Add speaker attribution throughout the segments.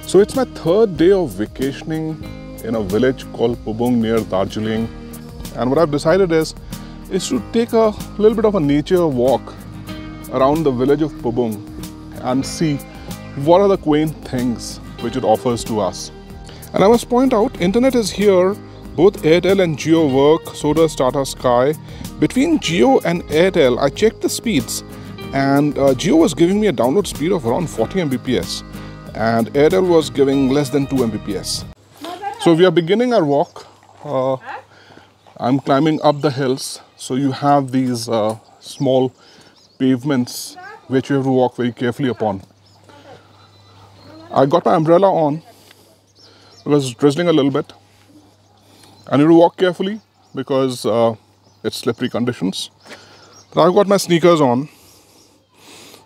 Speaker 1: So it's my third day of vacationing in a village called Pubung near Darjeeling. And what I've decided is to take a little bit of a nature walk around the village of Pubung and see what are the quaint things which it offers to us. And I must point out, internet is here. Both Airtel and Jio work, so does Tata Sky. Between Jio and Airtel, I checked the speeds, and Jio was giving me a download speed of around 40 Mbps. And Airtel was giving less than 2 Mbps. So we are beginning our walk. I'm climbing up the hills. So you have these small pavements which you have to walk very carefully upon. I got my umbrella on. It was drizzling a little bit. I need to walk carefully because it's slippery conditions. But I've got my sneakers on.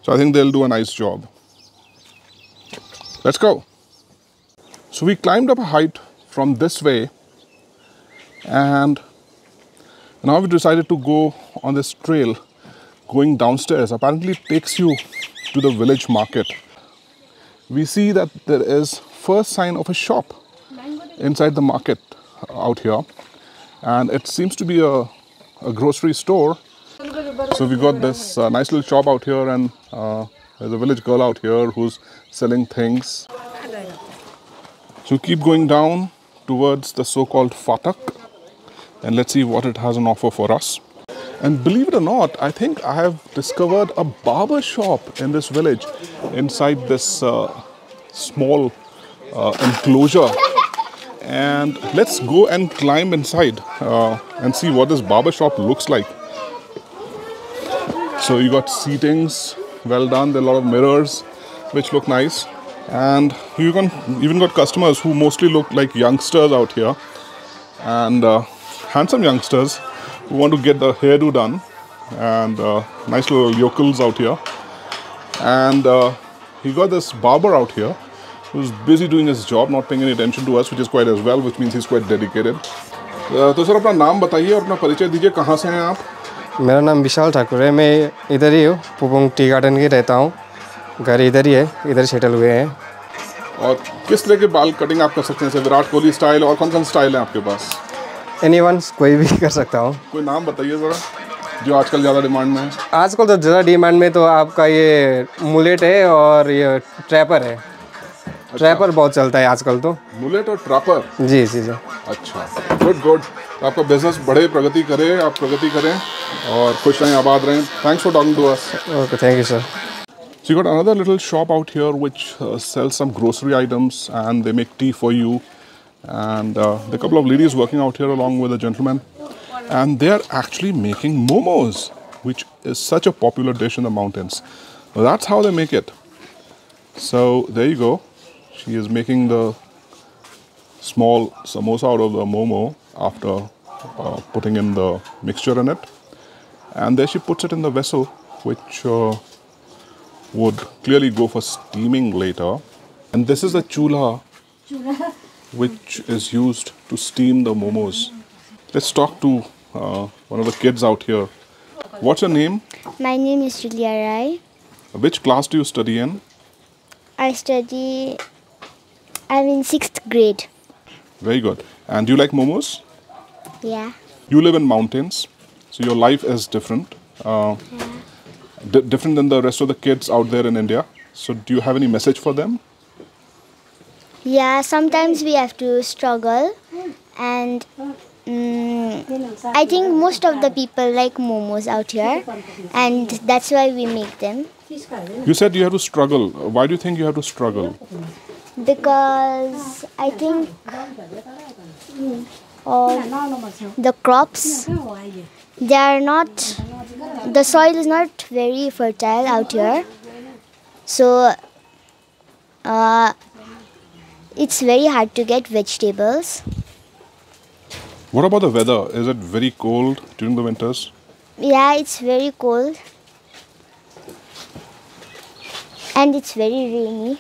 Speaker 1: So I think they'll do a nice job. Let's go. So we climbed up a height from this way, and now we decided to go on this trail going downstairs. Apparently it takes you to the village market. We see that there is first sign of a shop inside the market out here, and it seems to be a grocery store. So we got this nice little shop out here, and there's a village girl out here who's selling things. So keep going down towards the so-called Fatak, and let's see what it has on offer for us. And believe it or not, I think I have discovered a barber shop in this village inside this small enclosure. And let's go and climb inside and see what this barber shop looks like. So you got seatings, well done. There are a lot of mirrors which look nice, and you can even got customers who mostly look like youngsters out here, and handsome youngsters who want to get the hairdo done, and nice little yokels out here. And you got this barber out here who's busy doing his job, not paying any attention to us, which is quite as well, which means he's quite dedicated. तो sir अपना नाम बताइए और अपना परिचय दीजिए, कहाँ से हैं आप?
Speaker 2: मेरा नाम विशाल ठाकुर है, मैं इधर ही हूँ, पुबुंग टी गार्डन के रहता हूँ, घर इधर ही है, इधर सेटल हुए हैं।
Speaker 1: और किस तरह के बाल कटिंग आप कर सकते हैं, जैसे विराट कोहली स्टाइल, और कौन कौन स्टाइल है आपके पास?
Speaker 2: एनीवन, कोई भी कर सकता हूँ।
Speaker 1: कोई नाम बताइए ज़रा, जो आजकल ज़्यादा डिमांड में है।
Speaker 2: आजकल तो ज़्यादा डिमांड में तो आपका ये मुलेट है और ये ट्रैपर है। अच्छा। ट्रैपर बहुत चलता है आजकल तो।
Speaker 1: मुलेट और ट्रैपर? जी
Speaker 2: जी जी।
Speaker 1: अच्छा, गुड गुड। आपका बिजनेस बढ़े, प्रगति करे, आप प्रगति करें और खुश रहें, आबाद रहें। Thanks for talking to us.
Speaker 2: Okay, thank you, sir.
Speaker 1: So you got another little shop out here which sells some grocery items, and they make tea for you. And there are a couple of ladies working out here along with a gentleman, and they are actually making momos, which is such a popular dish in the mountains. Well, that's how they make it. So there you go. She is making the small samosa out of the momo after putting in the mixture in it, and there she puts it in the vessel, which would clearly go for steaming later. And this is the chulha which is used to steam the momos. Let's talk to one of the kids out here. What's your name?
Speaker 3: My name is Julia Rai.
Speaker 1: Which class do you study in?
Speaker 3: I'm in 6th grade.
Speaker 1: Very good. And do you like momos?
Speaker 3: Yeah.
Speaker 1: You live in mountains, so your life is different. Different than the rest of the kids out there in India. So do you have any message for them?
Speaker 3: Yeah, sometimes we have to struggle, and I think most of the people like momos out here, and that's why we make them.
Speaker 1: You said you have to struggle. Why do you think you have to struggle?
Speaker 3: Because I think the crops, the soil is not very fertile out here, so it's very hard to get vegetables.
Speaker 1: What about the weather? Is it very cold during the winters?
Speaker 3: Yeah, it's very cold, and it's very rainy.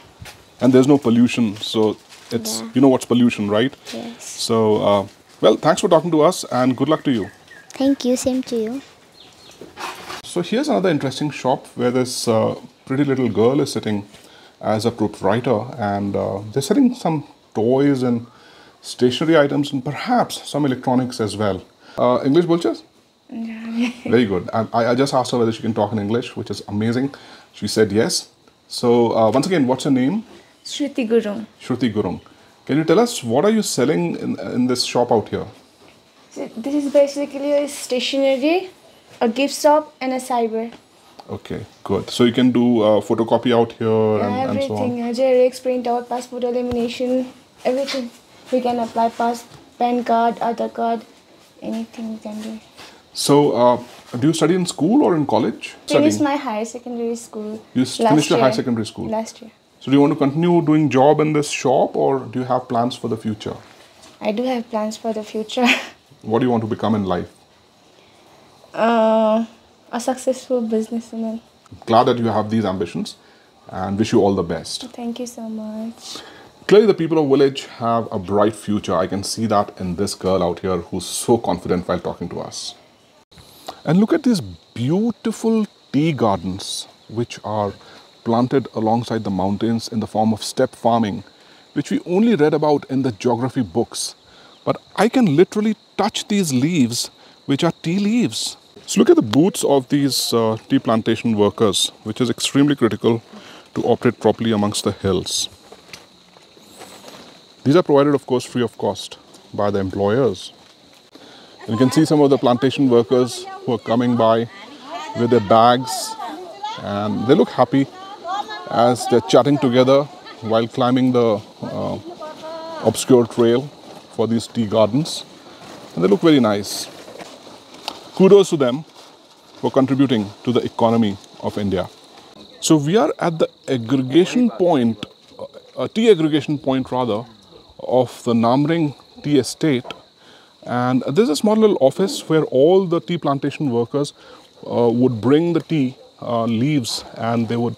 Speaker 1: And there's no pollution, so it's, you know what's pollution, right?
Speaker 3: Yes.
Speaker 1: So, well, thanks for talking to us, and good luck to you.
Speaker 3: Thank you, same to you.
Speaker 1: So here's another interesting shop where this pretty little girl is sitting, as a proprietor, and they're selling some toys and stationery items and perhaps some electronics as well. English bolchas? Very good. I just asked her whether she can talk in English, which is amazing. She said yes. So once again, what's your name?
Speaker 4: Shruti Gurung.
Speaker 1: Shruti Gurung. Can you tell us what are you selling in this shop out here?
Speaker 4: So this is basically a stationery, a gift shop, and a cyber.
Speaker 1: Okay, good. So you can do photocopy out here and so on.
Speaker 4: Everything, Xerox, print out, passport lamination, everything. We can apply PAN card, Aadhaar card, anything we can do.
Speaker 1: So, do you study in school or in college?
Speaker 4: Finished my higher secondary school.
Speaker 1: You finished your higher secondary school?
Speaker 4: Last year.
Speaker 1: So do you want to continue doing job in this shop, or do you have plans for the future?
Speaker 4: I do have plans for the future.
Speaker 1: What do you want to become in life?
Speaker 4: A successful businesswoman.
Speaker 1: Glad that you have these ambitions and wish you all the best.
Speaker 4: Thank you so much.
Speaker 1: Clearly the people of village have a bright future. I can see that in this girl out here who's so confident while talking to us. And look at these beautiful tea gardens which are planted alongside the mountains in the form of step farming, which we only read about in the geography books. But I can literally touch these leaves, which are tea leaves. So look at the boots of these tea plantation workers, which is extremely critical to operate properly amongst the hills. These are provided, of course, free of cost by the employers. And you can see some of the plantation workers who are coming by with their bags, and they look happy as they're chatting together while climbing the obscure trail for these tea gardens. And they look very nice. Kudos to them for contributing to the economy of India. So we are at the aggregation point, a tea aggregation point rather, of the Namring tea estate. And there's a small little office where all the tea plantation workers would bring the tea leaves and they would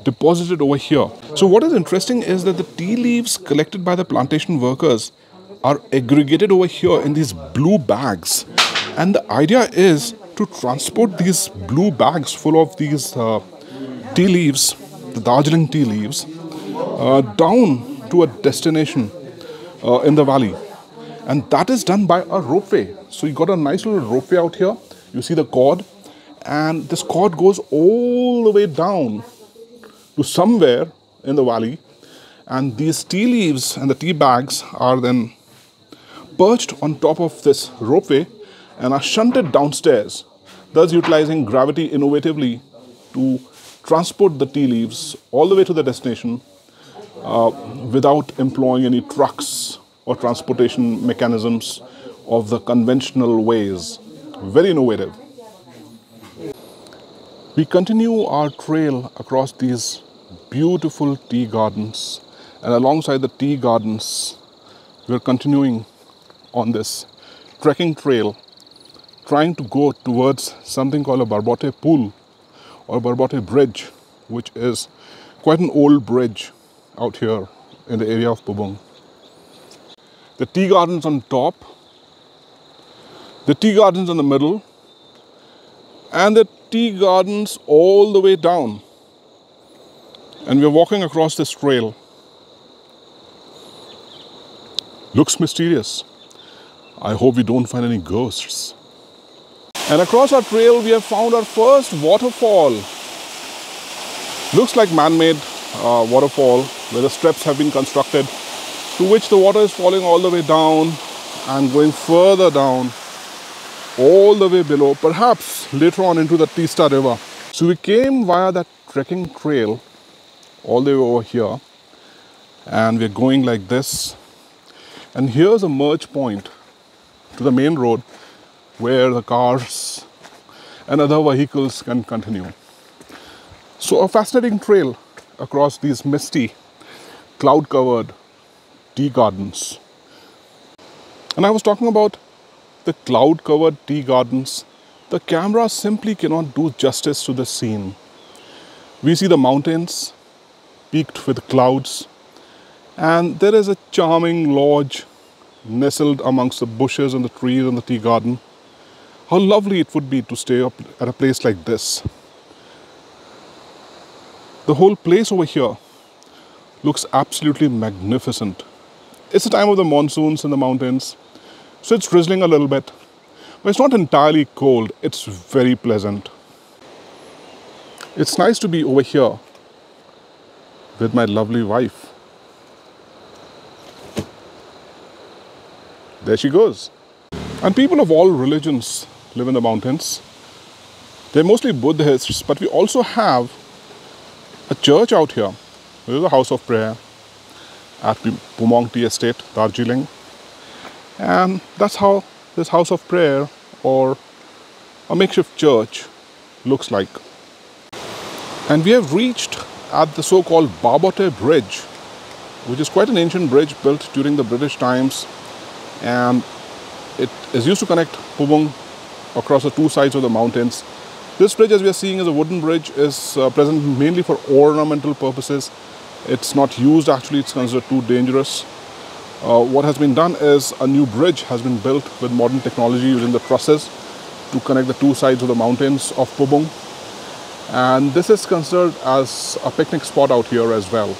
Speaker 1: deposit it over here. So what is interesting is that the tea leaves collected by the plantation workers are aggregated over here in these blue bags. And the idea is to transport these blue bags full of these tea leaves, the Darjeeling tea leaves, down to a destination in the valley. And that is done by a ropeway. So you got a nice little ropeway out here. You see the cord, and this cord goes all the way down to somewhere in the valley. And these tea leaves and the tea bags are then perched on top of this ropeway and are shunted downstairs, thus utilizing gravity innovatively to transport the tea leaves all the way to the destination without employing any trucks or transportation mechanisms of the conventional ways. Very innovative. We continue our trail across these beautiful tea gardens, and alongside the tea gardens, we're continuing on this trekking trail, trying to go towards something called a Barbote Pool or Barbote Bridge, which is quite an old bridge out here in the area of Pubung. The tea gardens on top, the tea gardens in the middle, and the tea gardens all the way down. And we're walking across this trail. Looks mysterious. I hope we don't find any ghosts. And across our trail, we have found our first waterfall. Looks like man-made waterfall where the steps have been constructed, to which the water is falling all the way down and going further down, all the way below, perhaps later on into the Teesta River. So we came via that trekking trail all the way over here, and we're going like this. And here's a merge point to the main road where the cars and other vehicles can continue. So a fascinating trail across these misty, cloud-covered tea gardens. And I was talking about the cloud-covered tea gardens. The camera simply cannot do justice to the scene. We see the mountains peaked with clouds, and there is a charming lodge nestled amongst the bushes and the trees in the tea garden. How lovely it would be to stay up at a place like this. The whole place over here looks absolutely magnificent. It's the time of the monsoons in the mountains, so it's drizzling a little bit. But it's not entirely cold, it's very pleasant. It's nice to be over here with my lovely wife. There she goes. And people of all religions live in the mountains. They're mostly Buddhists, but we also have a church out here. There is a house of prayer at Pubung Tea Estate, Darjeeling. And that's how this house of prayer or a makeshift church looks like. And we have reached at the so-called Barbote Bridge, which is quite an ancient bridge built during the British times. And it is used to connect Pubung across the two sides of the mountains. This bridge, as we are seeing, is a wooden bridge, is present mainly for ornamental purposes. It's not used actually, it's considered too dangerous. What has been done is a new bridge has been built with modern technology using the trusses to connect the two sides of the mountains of Pubung. And this is considered as a picnic spot out here as well.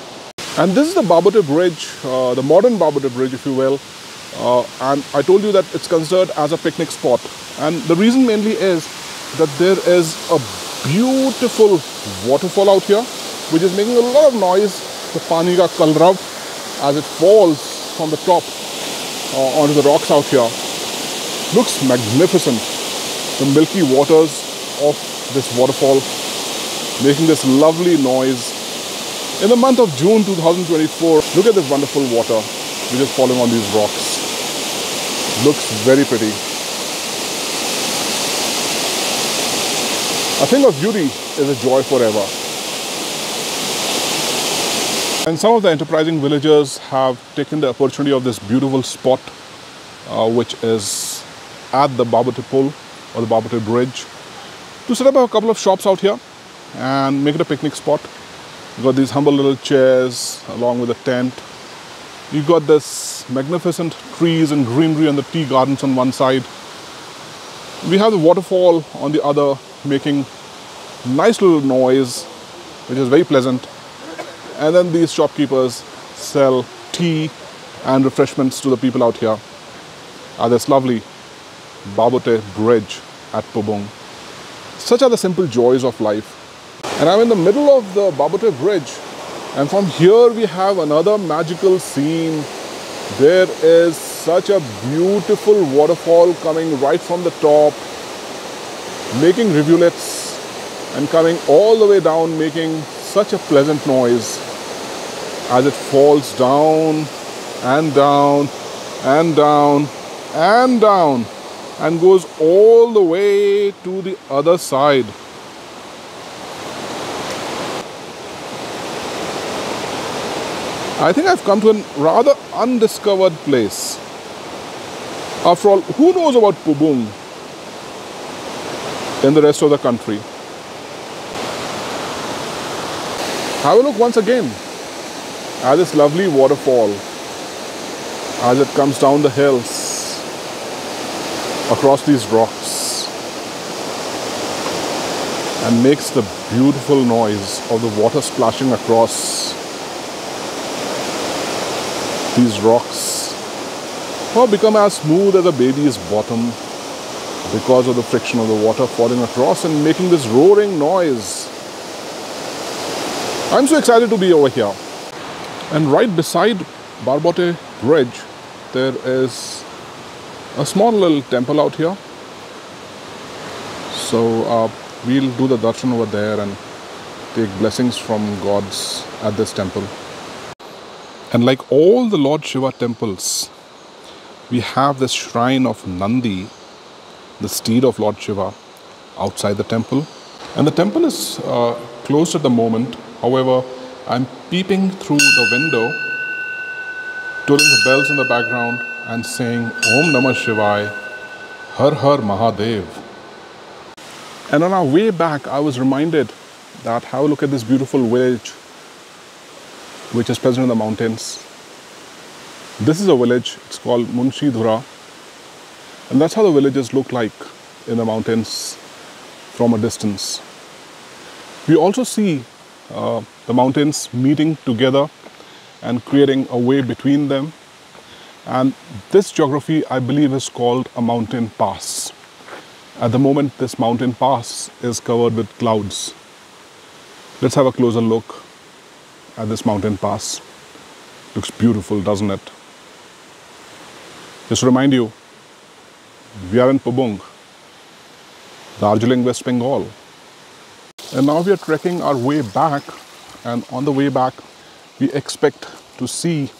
Speaker 1: And this is the Barbote Bridge, the modern Barbote Bridge, if you will. And I told you that it's considered as a picnic spot. And the reason mainly is that there is a beautiful waterfall out here, which is making a lot of noise. The pani ka kalrav as it falls from the top onto the rocks out here. Looks magnificent. The milky waters of this waterfall making this lovely noise. In the month of June 2024, look at this wonderful water which is falling on these rocks. Looks very pretty. A thing of beauty is a joy forever. And some of the enterprising villagers have taken the opportunity of this beautiful spot, which is at the Barbote Pull or the Barbote Bridge, to set up a couple of shops out here and make it a picnic spot. You've got these humble little chairs along with a tent. You've got this magnificent trees and greenery and the tea gardens on one side. We have the waterfall on the other, making nice little noise, which is very pleasant. And then these shopkeepers sell tea and refreshments to the people out here at this lovely Barbote Bridge at Pubung. Such are the simple joys of life. And I'm in the middle of the Barbote Bridge, and from here we have another magical scene. There is such a beautiful waterfall coming right from the top, making rivulets and coming all the way down, making such a pleasant noise as it falls down and down and down and down and goes all the way to the other side. I think I've come to a rather undiscovered place. After all, who knows about Pubung in the rest of the country? Have a look once again at this lovely waterfall as it comes down the hills across these rocks and makes the beautiful noise of the water splashing across these rocks, or become as smooth as a baby's bottom because of the friction of the water falling across and making this roaring noise. I'm so excited to be over here. And right beside Barbote Bridge, there is a small little temple out here. So we'll do the darshan over there and take blessings from gods at this temple. And like all the Lord Shiva temples, we have this shrine of Nandi, the steed of Lord Shiva, outside the temple. And the temple is closed at the moment. However, I'm peeping through the window, tolling the bells in the background and saying Om Namah Shivaya, Har Har Mahadev. And on our way back, I was reminded that have a look at this beautiful village which is present in the mountains. This is a village, it's called Munshidhura, and that's how the villages look like in the mountains from a distance. We also see the mountains meeting together and creating a way between them. And this geography, I believe, is called a mountain pass. At the moment, this mountain pass is covered with clouds. Let's have a closer look at this mountain pass. Looks beautiful, doesn't it? Just to remind you, we are in Pubung, Darjeeling, West Bengal. And now we are trekking our way back, and on the way back, we expect to see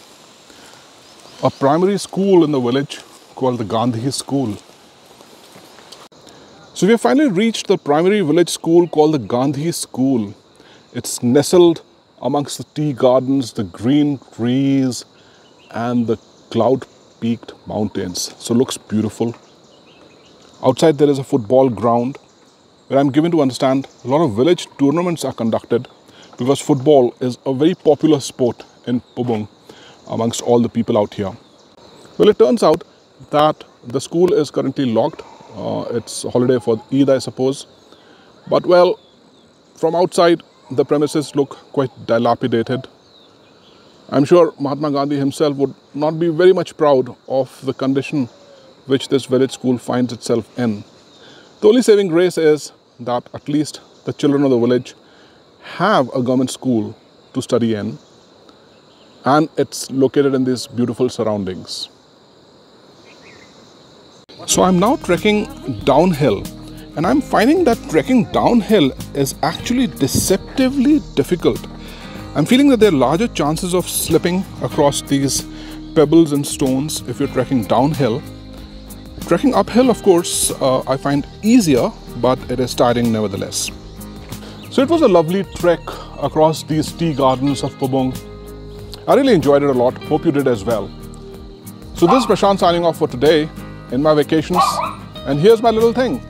Speaker 1: a primary school in the village called the Gandhi School. So we have finally reached the primary village school called the Gandhi School. It's nestled amongst the tea gardens, the green trees, and the cloud-peaked mountains. So it looks beautiful. Outside there is a football ground where I'm given to understand a lot of village tournaments are conducted because football is a very popular sport in Pubung amongst all the people out here. Well, it turns out that the school is currently locked. It's a holiday for Eid, I suppose. But well, from outside, the premises look quite dilapidated. I'm sure Mahatma Gandhi himself would not be very much proud of the condition which this village school finds itself in. The only saving grace is that at least the children of the village have a government school to study in, and it's located in these beautiful surroundings. So I'm now trekking downhill, and I'm finding that trekking downhill is actually deceptively difficult. I'm feeling that there are larger chances of slipping across these pebbles and stones if you're trekking downhill. Trekking uphill, of course, I find easier, but it is tiring nevertheless. So it was a lovely trek across these tea gardens of Pubung. I really enjoyed it a lot. Hope you did as well. So this is Prashant signing off for today in my vacations. And here's my little thing.